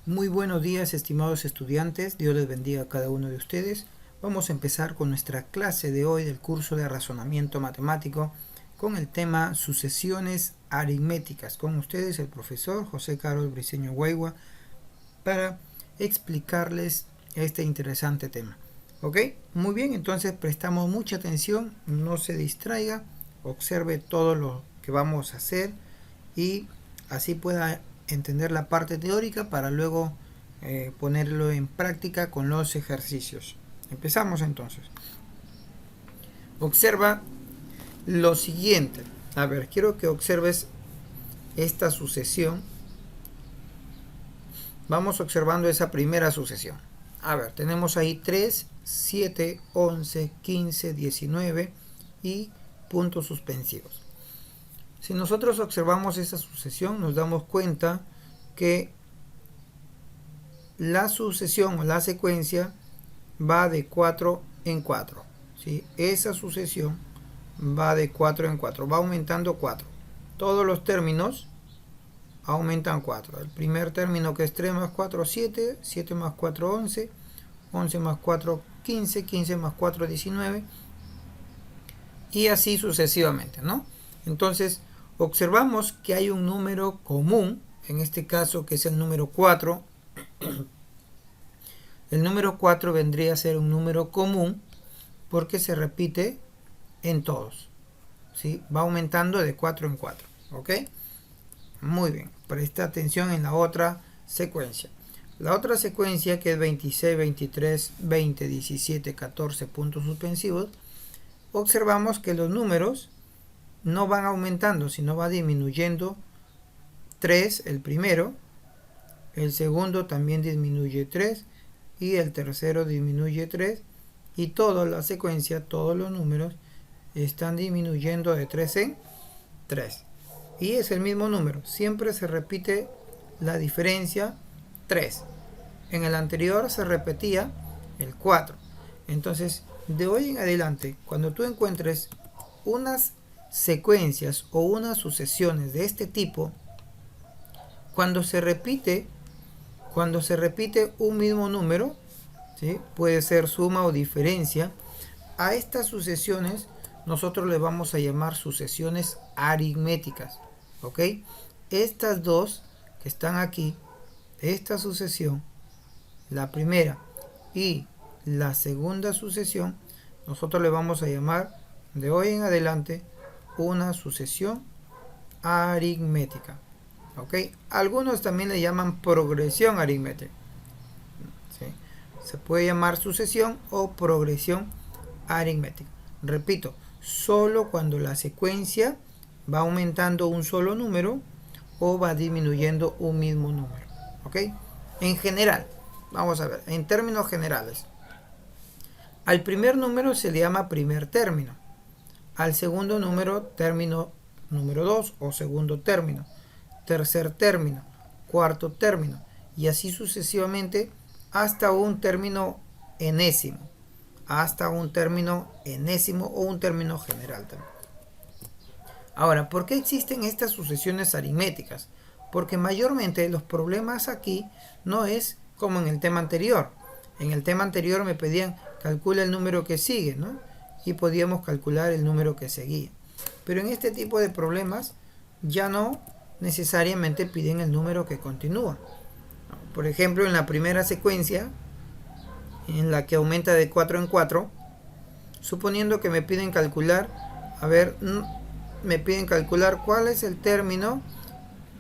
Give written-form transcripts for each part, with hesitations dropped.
Muy buenos días, estimados estudiantes. Dios les bendiga a cada uno de ustedes. Vamos a empezar con nuestra clase de hoy del curso de razonamiento matemático con el tema sucesiones aritméticas. Con ustedes el profesor José Carlos Briceño Guaigua para explicarles este interesante tema. ¿Ok? Muy bien, entonces prestamos mucha atención, no se distraiga, observe todo lo que vamos a hacer y así pueda entender la parte teórica para luego ponerlo en práctica con los ejercicios. Empezamos entonces. Observa lo siguiente. A ver, quiero que observes esta sucesión. Vamos observando esa primera sucesión. A ver, tenemos ahí 3, 7, 11, 15, 19 y puntos suspensivos. Si nosotros observamos esta sucesión, nos damos cuenta que la sucesión o la secuencia va de 4 en 4. ¿Sí? Esa sucesión va de 4 en 4, va aumentando 4. Todos los términos aumentan 4. El primer término que es 3 más 4, 7, 7 más 4, 11, 11 más 4, 15, 15 más 4, 19, y así sucesivamente, ¿no? Entonces, observamos que hay un número común, en este caso que es el número 4. El número 4 vendría a ser un número común porque se repite en todos, ¿sí? Va aumentando de 4 en 4, ¿ok? Muy bien, presta atención en la otra secuencia. La otra secuencia, que es 26, 23, 20, 17, 14 puntos suspensivos, observamos que los números no van aumentando, sino va disminuyendo 3 el primero, el segundo también disminuye 3 y el tercero disminuye 3 y toda la secuencia, todos los números están disminuyendo de 3 en 3 y es el mismo número, siempre se repite la diferencia 3. En el anterior se repetía el 4. Entonces, de hoy en adelante, cuando tú encuentres unas secuencias o unas sucesiones de este tipo, cuando se repite un mismo número, ¿sí? Puede ser suma o diferencia, a estas sucesiones nosotros le vamos a llamar sucesiones aritméticas, ¿ok? Estas dos que están aquí, esta sucesión, la primera y la segunda sucesión, nosotros le vamos a llamar de hoy en adelante una sucesión aritmética. ¿Ok? Algunos también le llaman progresión aritmética. ¿Sí? Se puede llamar sucesión o progresión aritmética. Repito, solo cuando la secuencia va aumentando un solo número o va disminuyendo un mismo número. ¿Ok? En general, vamos a ver, en términos generales, al primer número se le llama primer término, al segundo número término número 2 o segundo término, tercer término, cuarto término y así sucesivamente hasta un término enésimo, o un término general también. Ahora, ¿por qué existen estas sucesiones aritméticas? Porque mayormente los problemas aquí no es como en el tema anterior. En el tema anterior me pedían calcula el número que sigue, ¿no? Y podíamos calcular el número que seguía. Pero en este tipo de problemas ya no necesariamente piden el número que continúa. Por ejemplo, en la primera secuencia, en la que aumenta de 4 en 4, suponiendo que me piden calcular, me piden calcular cuál es el término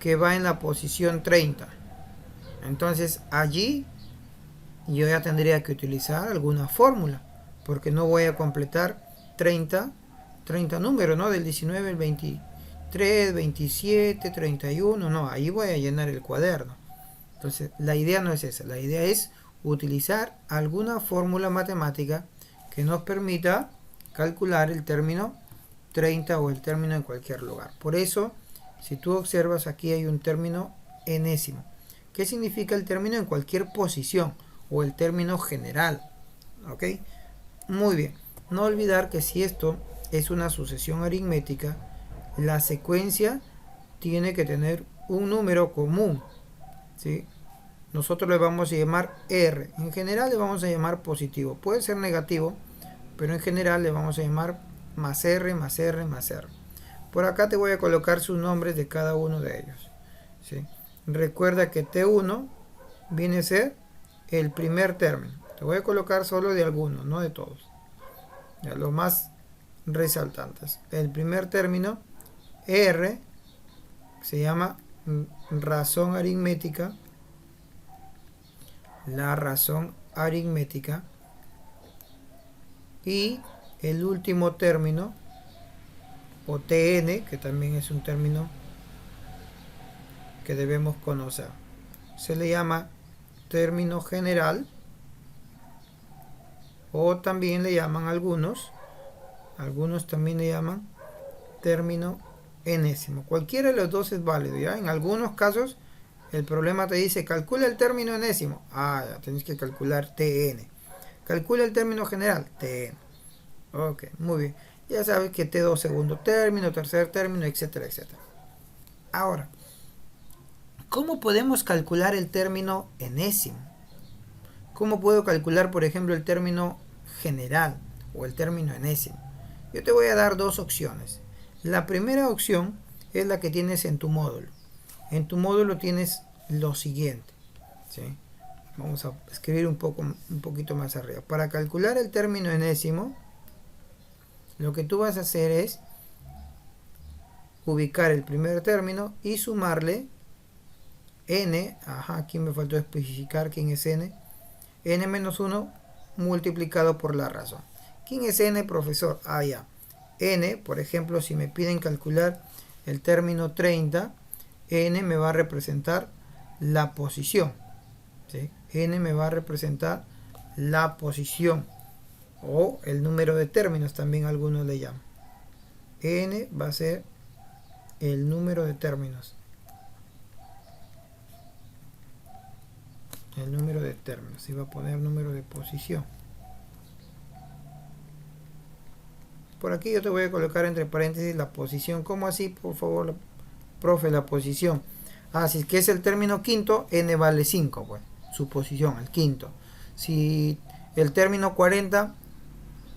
que va en la posición 30. Entonces allí yo ya tendría que utilizar alguna fórmula, porque no voy a completar 30 números, ¿no? Del 19 al 23, 27, 31, no, ahí voy a llenar el cuaderno. Entonces la idea no es esa, la idea es utilizar alguna fórmula matemática que nos permita calcular el término 30 o el término en cualquier lugar. Por eso, si tú observas, aquí hay un término enésimo. ¿Qué significa el término en cualquier posición o el término general? ¿Ok? Muy bien. No olvidar que si esto es una sucesión aritmética, la secuencia tiene que tener un número común, ¿sí? nosotros le vamos a llamar R. En general le vamos a llamar positivo. Puede ser negativo, pero en general le vamos a llamar más R, más R, más R. Por acá te voy a colocar sus nombres de cada uno de ellos, ¿sí? Recuerda que T1 viene a ser el primer término. Te voy a colocar solo de algunos, no de todos. Ya, los más resaltantes. El primer término, R, se llama razón aritmética. La razón aritmética. Y el último término, o TN, que también es un término que debemos conocer, se le llama término general, o también le llaman algunos también le llaman término enésimo. Cualquiera de los dos es válido, ¿ya? En algunos casos el problema te dice calcula el término enésimo, ya tenés que calcular TN. Calcula el término general, TN. Ok, muy bien. Ya sabes que T2 segundo término, tercer término, etcétera, etcétera. Ahora, ¿cómo podemos calcular el término enésimo? ¿Cómo puedo calcular, por ejemplo, el término general o el término enésimo? Yo te voy a dar dos opciones. La primera opción es la que tienes en tu módulo. En tu módulo tienes lo siguiente, ¿sí? Vamos a escribir un poquito más arriba. Para calcular el término enésimo, lo que tú vas a hacer es ubicar el primer término y sumarle n, aquí me faltó especificar quién es n menos 1 multiplicado por la razón. ¿Quién es n, profesor? Ya. N, por ejemplo, si me piden calcular el término 30, n me va a representar la posición, ¿sí? N me va a representar la posición, o el número de términos, también algunos le llaman. N va a ser el número de términos. El número de términos. Iba a poner número de posición. Por aquí yo te voy a colocar entre paréntesis la posición. ¿Cómo así, por favor, profe, la posición? Si es que es el término quinto, n vale 5, pues, su posición, el quinto. Si el término 40,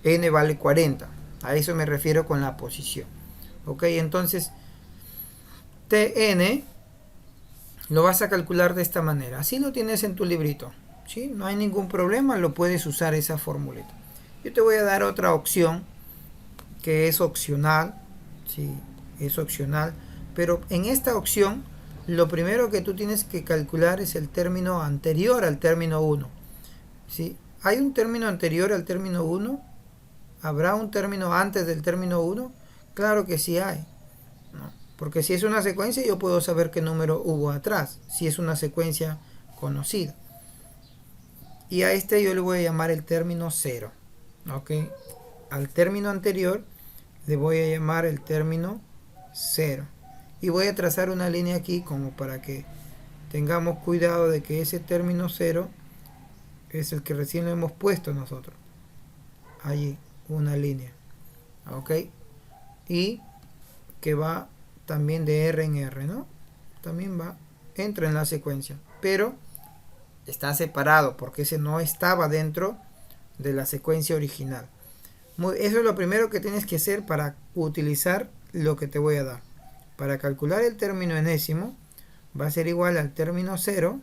n vale 40. A eso me refiero con la posición. Ok, entonces Tn lo vas a calcular de esta manera. Así lo tienes en tu librito, ¿sí? No hay ningún problema, lo puedes usar esa formulita. Yo te voy a dar otra opción que es opcional, ¿sí? Es opcional, pero en esta opción lo primero que tú tienes que calcular es el término anterior al término 1, ¿sí? ¿Hay un término anterior al término 1? ¿Habrá un término antes del término 1? Claro que sí hay, ¿no? Porque si es una secuencia yo puedo saber qué número hubo atrás, si es una secuencia conocida. Y a este yo le voy a llamar el término 0, ¿ok? Al término anterior le voy a llamar el término 0. Y voy a trazar una línea aquí como para que tengamos cuidado de que ese término 0 es el que recién lo hemos puesto nosotros. Allí, una línea, ¿ok? Y que va también de R en R, ¿no? También entra en la secuencia, pero está separado porque ese no estaba dentro de la secuencia original. Eso es lo primero que tienes que hacer para utilizar lo que te voy a dar. Para calcular el término enésimo va a ser igual al término 0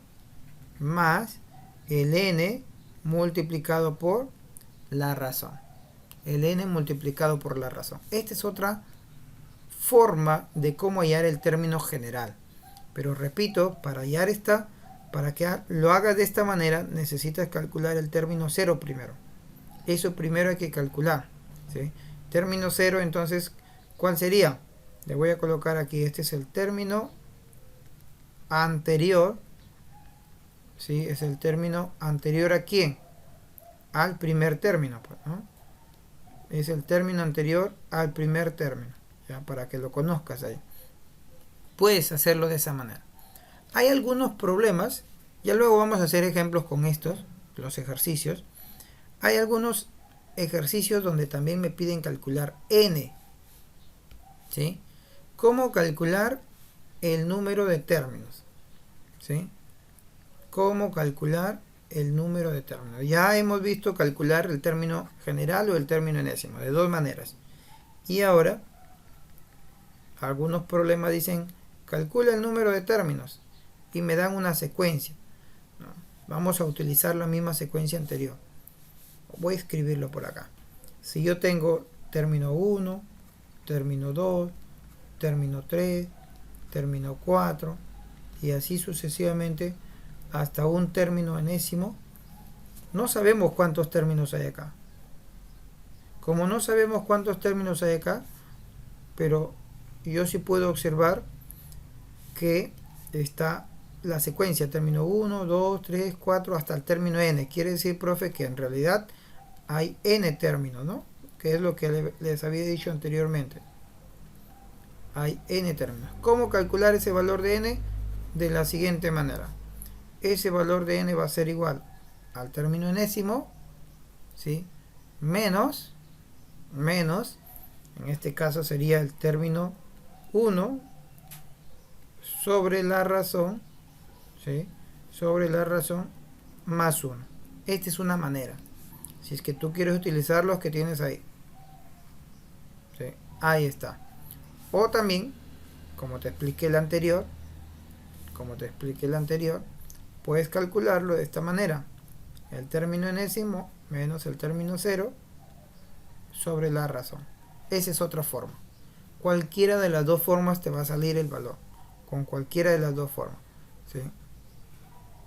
más el n multiplicado por la razón. El n multiplicado por la razón. Esta es otra forma de cómo hallar el término general. Pero repito, para que lo hagas de esta manera, necesitas calcular el término 0 primero. Eso primero hay que calcular, ¿sí? Término 0, entonces, ¿cuál sería? Le voy a colocar aquí, este es el término anterior, ¿sí? Es el término anterior ¿a quién? Al primer término, pues, ¿no? Es el término anterior al primer término, ya, para que lo conozcas ahí. Puedes hacerlo de esa manera. Hay algunos problemas, ya luego vamos a hacer ejemplos con estos, los ejercicios. Hay algunos ejercicios donde también me piden calcular n, ¿sí? ¿Cómo calcular el número de términos? ¿Sí? cómo calcular el número de términos. Ya hemos visto calcular el término general o el término enésimo, de dos maneras. Y ahora, algunos problemas dicen, calcula el número de términos y me dan una secuencia. ¿No? Vamos a utilizar la misma secuencia anterior. Voy a escribirlo por acá. Si yo tengo término 1, término 2, término 3, término 4 y así sucesivamente hasta un término enésimo, no sabemos cuántos términos hay acá. Como no sabemos cuántos términos hay acá, pero yo sí puedo observar que está la secuencia término 1, 2, 3, 4 hasta el término n. Quiere decir, profe, que en realidad hay n términos, ¿no? Que es lo que les había dicho anteriormente. Hay n términos. ¿Cómo calcular ese valor de n? De la siguiente manera. Ese valor de n va a ser igual al término enésimo, ¿sí? Menos, en este caso sería el término 1 sobre la razón, ¿sí? Sobre la razón más 1. Esta es una manera. Si es que tú quieres utilizar los que tienes ahí. ¿Sí? Ahí está. O también, como te expliqué el anterior, puedes calcularlo de esta manera. El término enésimo menos el término 0 sobre la razón. Esa es otra forma. Cualquiera de las dos formas te va a salir el valor. Con cualquiera de las dos formas. ¿Sí?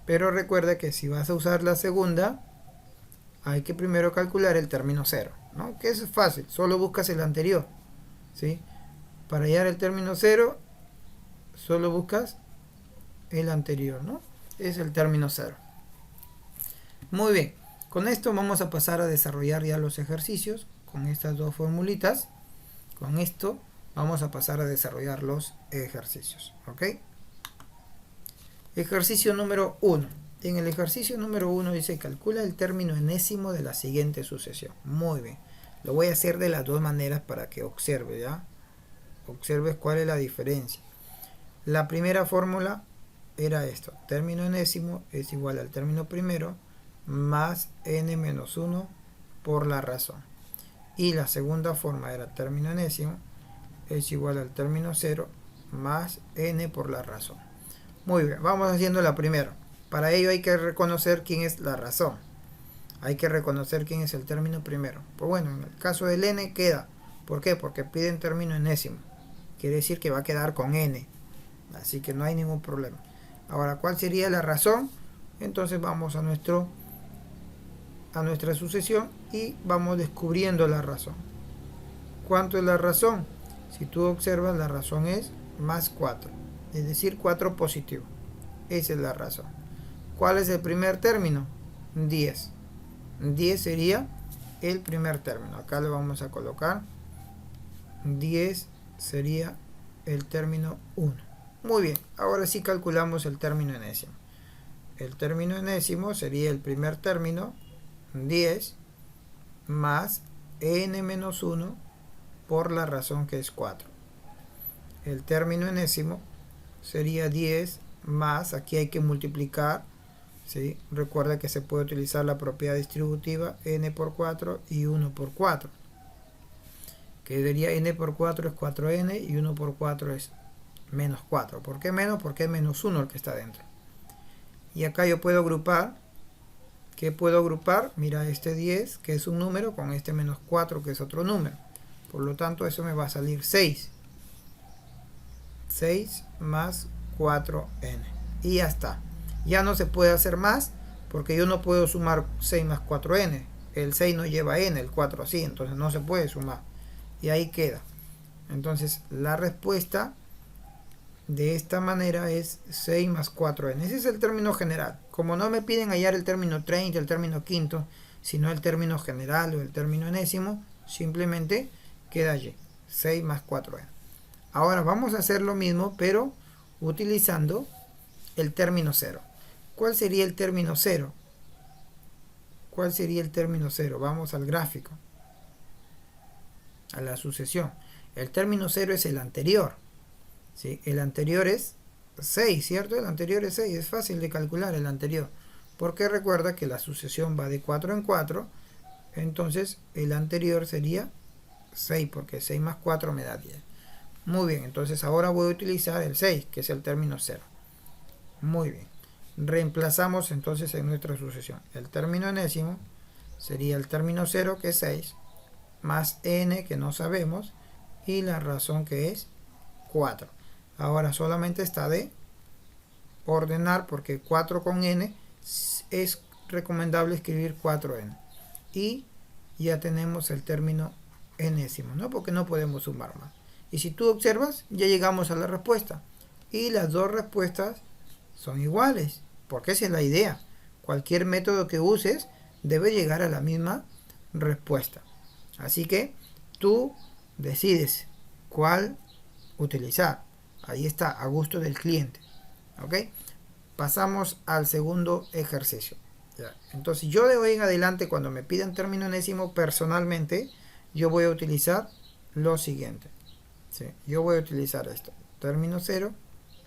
Pero recuerda que si vas a usar la segunda, hay que primero calcular el término 0, ¿no? Que eso es fácil, solo buscas el anterior, ¿sí? Para hallar el término 0, solo buscas el anterior, ¿no? Es el término 0. Muy bien, con esto vamos a pasar a desarrollar ya los ejercicios, con estas dos formulitas. Con esto vamos a pasar a desarrollar los ejercicios, ¿ok? Ejercicio número 1. En el ejercicio número 1 dice, calcula el término enésimo de la siguiente sucesión. Muy bien. Lo voy a hacer de las dos maneras para que observes, ¿ya? Observes cuál es la diferencia. La primera fórmula era esto. Término enésimo es igual al término primero más n menos 1 por la razón. Y la segunda forma era término enésimo es igual al término 0 más n por la razón. Muy bien, vamos haciendo la primera. Para ello hay que reconocer quién es la razón. Hay que reconocer quién es el término primero. Pues bueno, en el caso del n queda. ¿Por qué? Porque piden término enésimo. Quiere decir que va a quedar con n. Así que no hay ningún problema. Ahora, ¿cuál sería la razón? Entonces vamos a nuestra sucesión y vamos descubriendo la razón. ¿Cuánto es la razón? Si tú observas, la razón es más 4. Es decir, 4 positivo. Esa es la razón. ¿Cuál es el primer término? 10. 10 sería el primer término. Acá le vamos a colocar 10 sería el término 1. Muy bien, ahora sí calculamos el término enésimo. El término enésimo sería el primer término, 10, más n menos 1 por la razón que es 4. El término enésimo sería 10 más, aquí hay que multiplicar, ¿sí? Recuerda que se puede utilizar la propiedad distributiva n por 4 y 1 por 4. Que sería n por 4 es 4n y 1 por 4 es menos 4. ¿Por qué menos? Porque es menos 1 el que está dentro. Y acá yo puedo agrupar. ¿Qué puedo agrupar? Mira, este 10, que es un número, con este menos 4, que es otro número. Por lo tanto, eso me va a salir 6. 6 más 4n. Y ya está. Ya no se puede hacer más, porque yo no puedo sumar 6 más 4n. El 6 no lleva n, el 4 sí, entonces no se puede sumar. Y ahí queda. Entonces, la respuesta de esta manera es 6 más 4n. Ese es el término general. Como no me piden hallar el término 30, el término quinto, sino el término general o el término enésimo, simplemente queda allí. 6 más 4n. Ahora vamos a hacer lo mismo, pero utilizando el término 0. ¿Cuál sería el término 0? ¿Cuál sería el término 0? Vamos al gráfico. A la sucesión. El término 0 es el anterior. ¿Sí? El anterior es 6, ¿cierto? El anterior es 6, es fácil de calcular el anterior, porque recuerda que la sucesión va de 4 en 4, entonces el anterior sería 6, porque 6 más 4 me da 10. Muy bien, entonces ahora voy a utilizar el 6, que es el término 0. Muy bien, reemplazamos entonces en nuestra sucesión. El término enésimo sería el término 0, que es 6, más n, que no sabemos, y la razón, que es 4. Ahora solamente está de ordenar, porque 4 con n es recomendable escribir 4n. Y ya tenemos el término enésimo, ¿no? Porque no podemos sumar más. Y si tú observas, ya llegamos a la respuesta. Y las dos respuestas son iguales, porque esa es la idea. Cualquier método que uses debe llegar a la misma respuesta. Así que tú decides cuál utilizar. Ahí está, a gusto del cliente. ¿Ok? Pasamos al segundo ejercicio. Ya. Entonces yo de hoy en adelante, cuando me pidan término enésimo, personalmente yo voy a utilizar lo siguiente. ¿Sí? Yo voy a utilizar esto. Término 0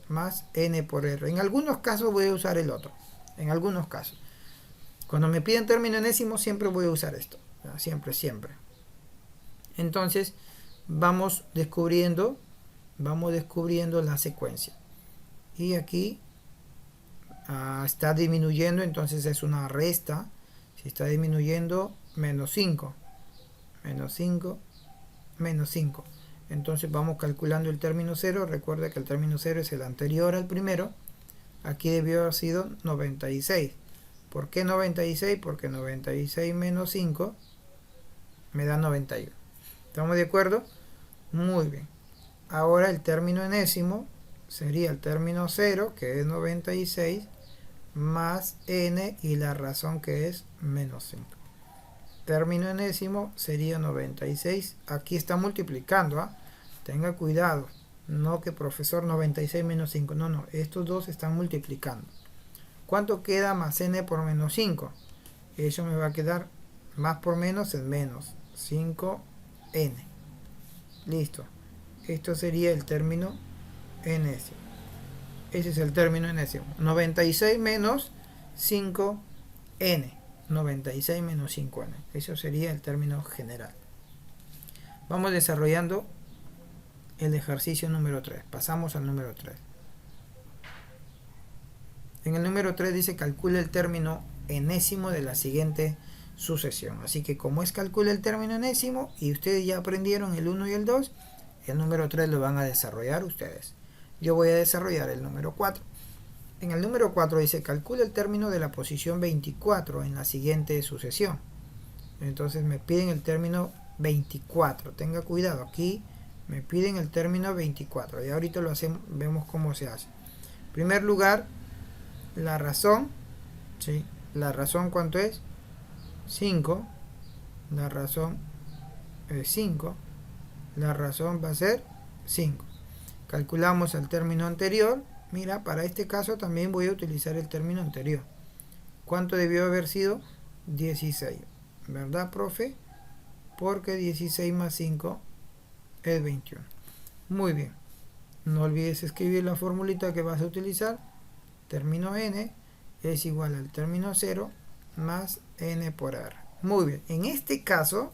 más n por r. En algunos casos voy a usar el otro. En algunos casos. Cuando me piden término enésimo siempre voy a usar esto. ¿Ya? Siempre, siempre. Entonces vamos descubriendo la secuencia. Y aquí está disminuyendo, entonces es una resta. Si está disminuyendo, menos 5. Menos 5. Menos 5. Entonces vamos calculando el término 0. Recuerda que el término 0 es el anterior al primero. Aquí debió haber sido 96. ¿Por qué 96? Porque 96 menos 5 me da 91. ¿Estamos de acuerdo? Muy bien. Ahora el término enésimo sería el término 0, que es 96, más n y la razón, que es menos 5. Término enésimo sería 96. Aquí está multiplicando, ¿ah? Tenga cuidado. No que profesor 96 menos 5. No, no. Estos dos están multiplicando. ¿Cuánto queda más n por menos 5? Eso me va a quedar más por menos es menos 5n. Listo. Esto sería el término enésimo. Ese es el término enésimo. 96 menos 5n. 96 menos 5n. Eso sería el término general. Vamos desarrollando el ejercicio número 3. Pasamos al número 3. En el número 3 dice calcula el término enésimo de la siguiente sucesión. Así que como es calcula el término enésimo y ustedes ya aprendieron el 1 y el 2, el número 3 lo van a desarrollar ustedes. Yo voy a desarrollar el número 4. En el número 4 dice calcula el término de la posición 24 en la siguiente sucesión. Entonces me piden el término 24. Tenga cuidado, aquí me piden el término 24. Y ahorita lo hacemos, vemos cómo se hace. En primer lugar, la razón, ¿sí? La razón, ¿cuánto es? 5. La razón es 5. La razón va a ser 5. Calculamos el término anterior. Mira, para este caso también voy a utilizar el término anterior. ¿Cuánto debió haber sido? 16. ¿Verdad, profe? Porque 16 más 5 es 21. Muy bien. No olvides escribir la formulita que vas a utilizar. Término n es igual al término 0 más n por r. Muy bien. En este caso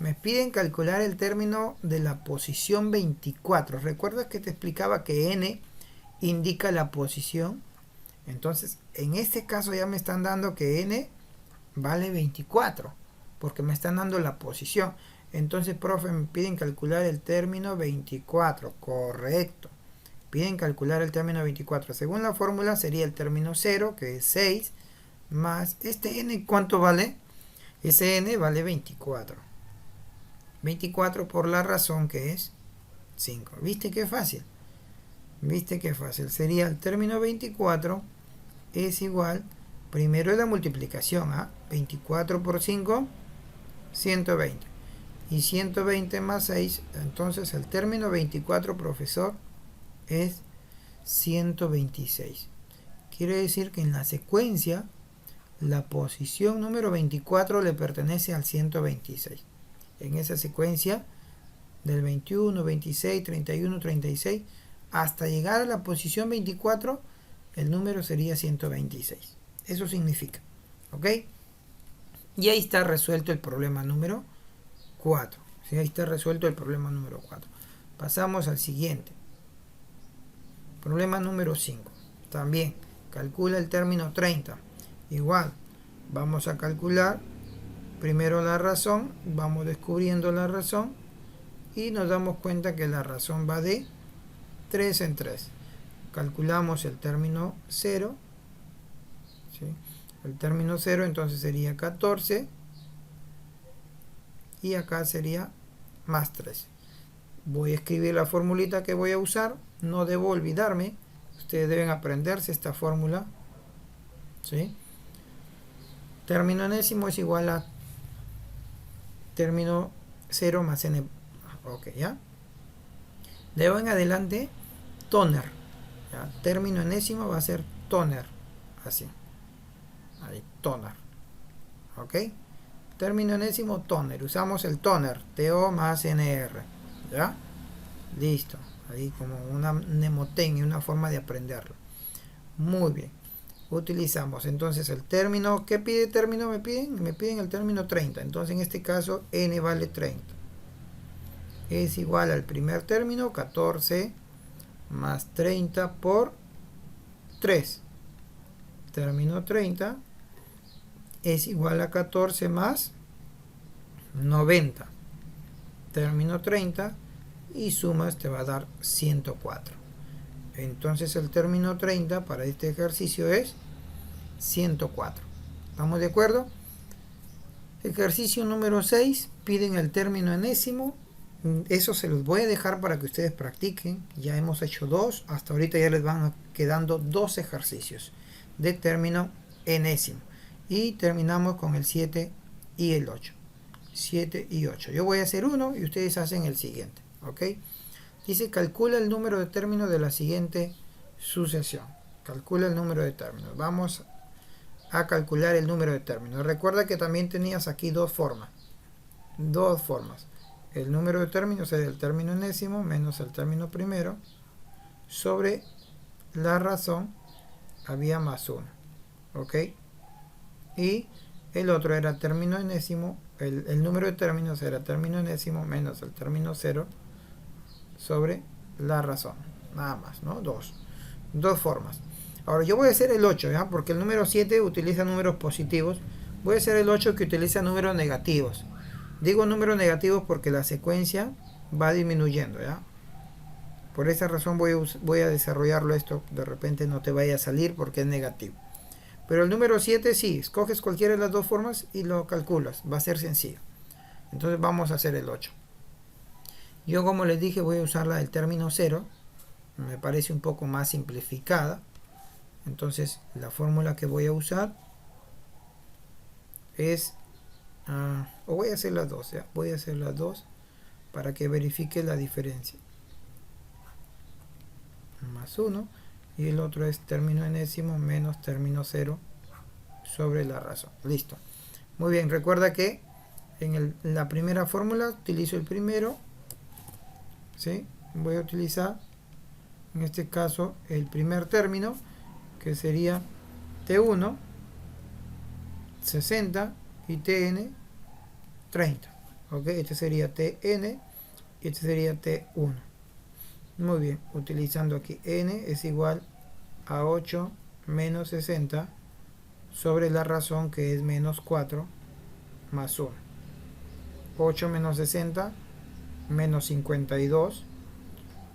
me piden calcular el término de la posición 24. ¿Recuerdas que te explicaba que n indica la posición? Entonces, en este caso ya me están dando que n vale 24, porque me están dando la posición. Entonces, profe, me piden calcular el término 24. Correcto. Piden calcular el término 24. Según la fórmula sería el término 0, que es 6, más este n, ¿cuánto vale? Ese n vale 24. 24 por la razón, que es 5. ¿Viste qué fácil? ¿Viste qué fácil? Sería el término 24 es igual, primero es la multiplicación, ¿ah? 24 por 5, 120. Y 120 más 6, entonces el término 24, profesor, es 126. Quiere decir que en la secuencia, la posición número 24 le pertenece al 126. En esa secuencia del 21, 26, 31, 36, hasta llegar a la posición 24, el número sería 126. Eso significa, ¿ok? Y ahí está resuelto el problema número 4. ¿Sí? Ahí está resuelto el problema número 4. Pasamos al siguiente. Problema número 5. También calcula el término 30. Igual, vamos a calcular primero la razón, vamos descubriendo la razón y nos damos cuenta que la razón va de 3 en 3. Calculamos el término 0. ¿Sí? El término 0 entonces sería 14 y acá sería más 3. Voy a escribir la formulita que voy a usar, no debo olvidarme, ustedes deben aprenderse esta fórmula. ¿Sí? Término enésimo es igual a término 0 más n. Ok, ¿ya? De ahora en adelante, toner. ¿Ya? Término enésimo va a ser toner. Así. Ahí, toner. ¿Ok? Término enésimo, toner. Usamos el toner. TO más NR. ¿Ya? Listo. Ahí como una mnemotecnia, una forma de aprenderlo. Muy bien. Utilizamos entonces el término. ¿Qué pide término? Me piden el término 30. Entonces en este caso n vale 30. Es igual al primer término, 14 más 30 por 3. Término 30 es igual a 14 más 90. Término 30 y sumas te va a dar 104. Entonces el término 30 para este ejercicio es 104. ¿Estamos de acuerdo? Ejercicio número 6. Piden el término enésimo. Eso se los voy a dejar para que ustedes practiquen. Ya hemos hecho 2. Hasta ahorita ya les van quedando 2 ejercicios de término enésimo. Y terminamos con el 7 y el 8. 7 y 8. Yo voy a hacer uno y ustedes hacen el siguiente. ¿Ok? Dice, calcula el número de términos de la siguiente sucesión. Calcula el número de términos. Vamos a calcular el número de términos. Recuerda que también tenías aquí dos formas. Dos formas. El número de términos es el término enésimo menos el término primero. Sobre la razón había más 1. ¿Ok? Y el otro era término enésimo. El número de términos era término enésimo menos el término 0 sobre la razón. Nada más, ¿no? Dos formas. Ahora yo voy a hacer el 8, ¿ya? Porque el número 7 utiliza números positivos. Voy a hacer el 8 que utiliza números negativos. Digo números negativos porque la secuencia va disminuyendo, ¿ya? Por esa razón voy a desarrollarlo esto. De repente no te vaya a salir porque es negativo. Pero el número 7 sí, escoges cualquiera de las dos formas y lo calculas. Va a ser sencillo. Entonces vamos a hacer el 8. Yo, como les dije, voy a usar la del término 0. Me parece un poco más simplificada. Entonces la fórmula que voy a usar es... o voy a hacer las dos, ¿ya? Voy a hacer las dos para que verifique la diferencia. Más 1. Y el otro es término enésimo menos término 0 sobre la razón. Listo. Muy bien, recuerda que en la primera fórmula utilizo el primero. ¿Sí? Voy a utilizar en este caso el primer término, que sería T1 60 y Tn 30. ¿Ok? Este sería Tn y este sería T1. Muy bien, utilizando aquí n es igual a 8 menos 60 sobre la razón, que es menos 4 más 1. 8 menos 60 menos 52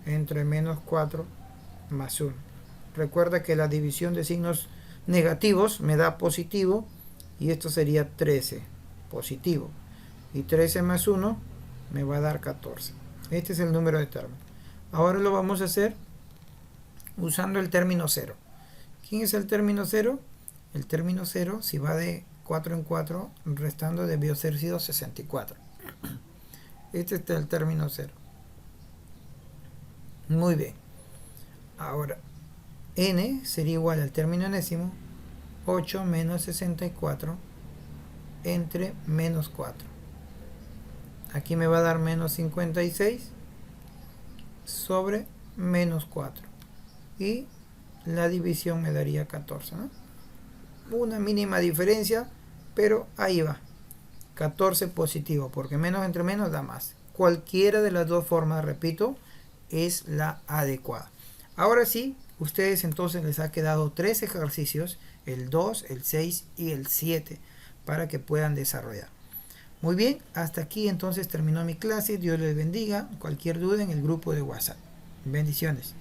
entre menos 4 más 1. Recuerda que la división de signos negativos me da positivo y esto sería 13 positivo. Y 13 más 1 me va a dar 14. Este es el número de términos. Ahora lo vamos a hacer usando el término 0. ¿Quién es el término 0? El término 0, si va de 4 en 4, restando debió ser sido 64. Este es el término 0. Muy bien. Ahora, n sería igual al término enésimo, 8 menos 64 entre menos 4. Aquí me va a dar menos 56 sobre menos 4. Y la división me daría 14, ¿no? Una mínima diferencia, pero ahí va. 14 positivo, porque menos entre menos da más. Cualquiera de las dos formas, repito, es la adecuada. Ahora sí, ustedes entonces les ha quedado 3 ejercicios, el 2, el 6 y el 7, para que puedan desarrollar. Muy bien, hasta aquí entonces terminó mi clase. Dios les bendiga. Cualquier duda en el grupo de WhatsApp. Bendiciones.